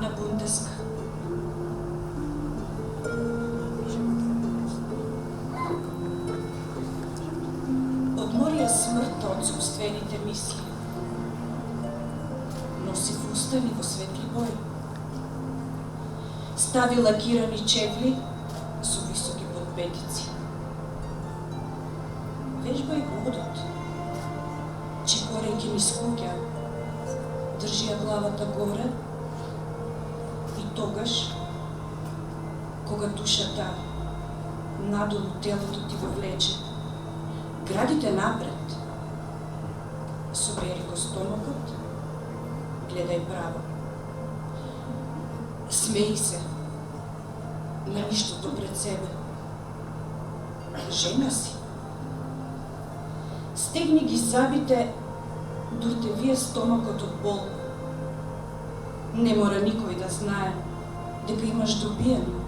на Бундеска. Одмори ја смртта од собствените мисли. Носи фустани во светли бои. Стави лакирани чевли со високи подпетици. Вежба и годот. Чекорејќи низ куќа, држи ја главата горе и тогаш, кога душата надолу телото ти го влече, градите напред, собери го стомакот, гледај право. Смеи се на ништото пред себе. Жена си. Стегни ги забите, дур те вие стомакот од бол. Не мора никој да знае дека имаш добиено.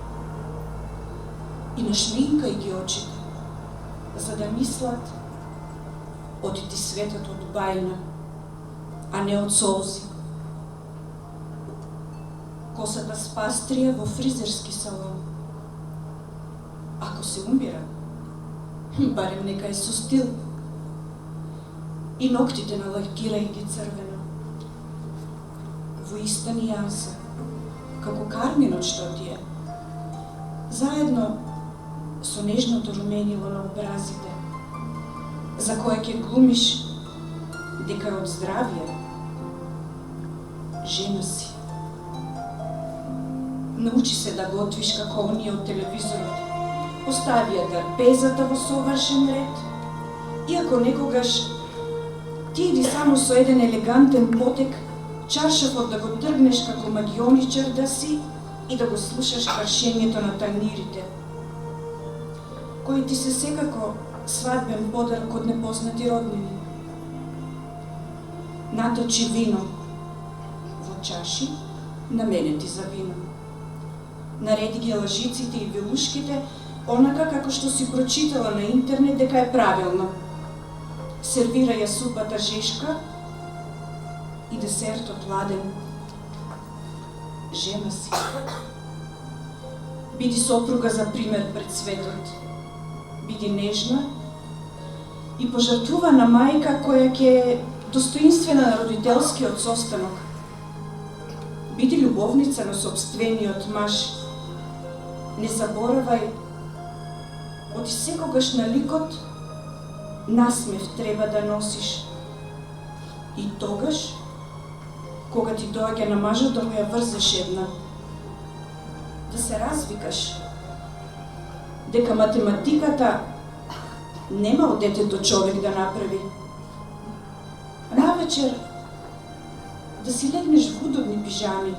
И нашминкај ги очите, за да мислат оди ти светот од бајна, а не од солзи. Косата спастрија во фризерски салон. Ако се умира, барем нека е со стил. И ноктите налакирај ги црвено. Во иста нијанса, како карминот што ти е. Заедно со нежното руменило на образите, за кое ќе глумиш дека е од здравие. Жена си. Научи се да готвиш како оние од телевизорот. Постави ја трпезата во совршен ред. Иако некогаш ти иди само со еден елегантен потек, чаршафот да го тргнеш како магионичар да си и да го слушаш кршењето на танирите, кои ти се секако свадбен подарок од непознати роднини. Наточи вино во чаши, наменети за вино. Нареди ги лажиците и вилушките, онака како што си прочитала на интернет дека е правилно. Сервира ја супата жешка и десертот ладен. Жена си. Биди сопруга за пример пред светот. Биди нежна и пожртвувана мајка која ќе е достоинствена на родителскиот состанок. Биди љубовница на собствениот маж. Не заборавај, оти секогаш на ликот насмев треба да носиш. И тогаш, кога ти доаѓа на мажот да му ја врзеш една, да се развикаш дека математиката нема од детето човек да направи. Навечер да си легнеш во удобни пижами,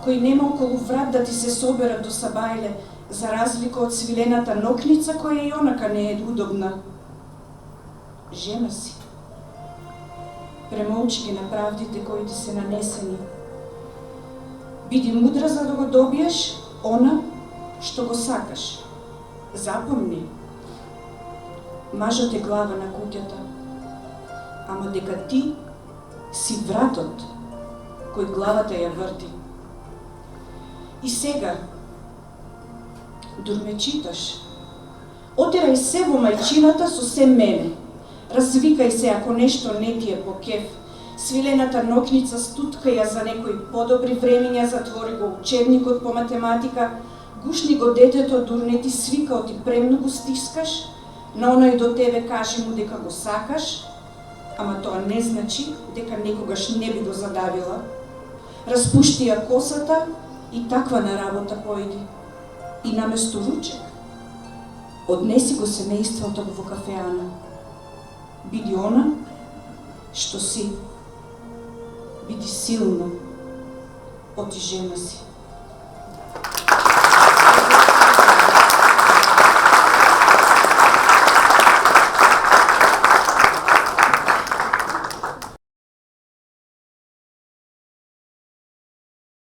кои нема околу врат да ти се соберат до сабајле, за разлика од свилената нокница која и онака не е удобна. Жена си. Премолчи ги неправдите кои ти се нанесени. Биди мудра за да го добиеш она што го сакаш. Запомни, мажот е глава на куќата, ама дека ти си вратот кој главата ја врти. И сега, дур ме читаш, отерај се во мајчината со се мене. Развикај се ако нешто не ти е по кеф. Свилената нокница стуткај ја за некои подобри времиња, затвори го учебникот по математика, гушни го детето дур не ти свика, оти премногу стискаш, на оној до тебе кажи му дека го сакаш, ама тоа не значи дека некогаш не би го задавила. Распушти ја косата и таква на работа појди. И наместо ручек, однеси го семејството во кафеана. Биди она што си. Биди силна. Оти жена си.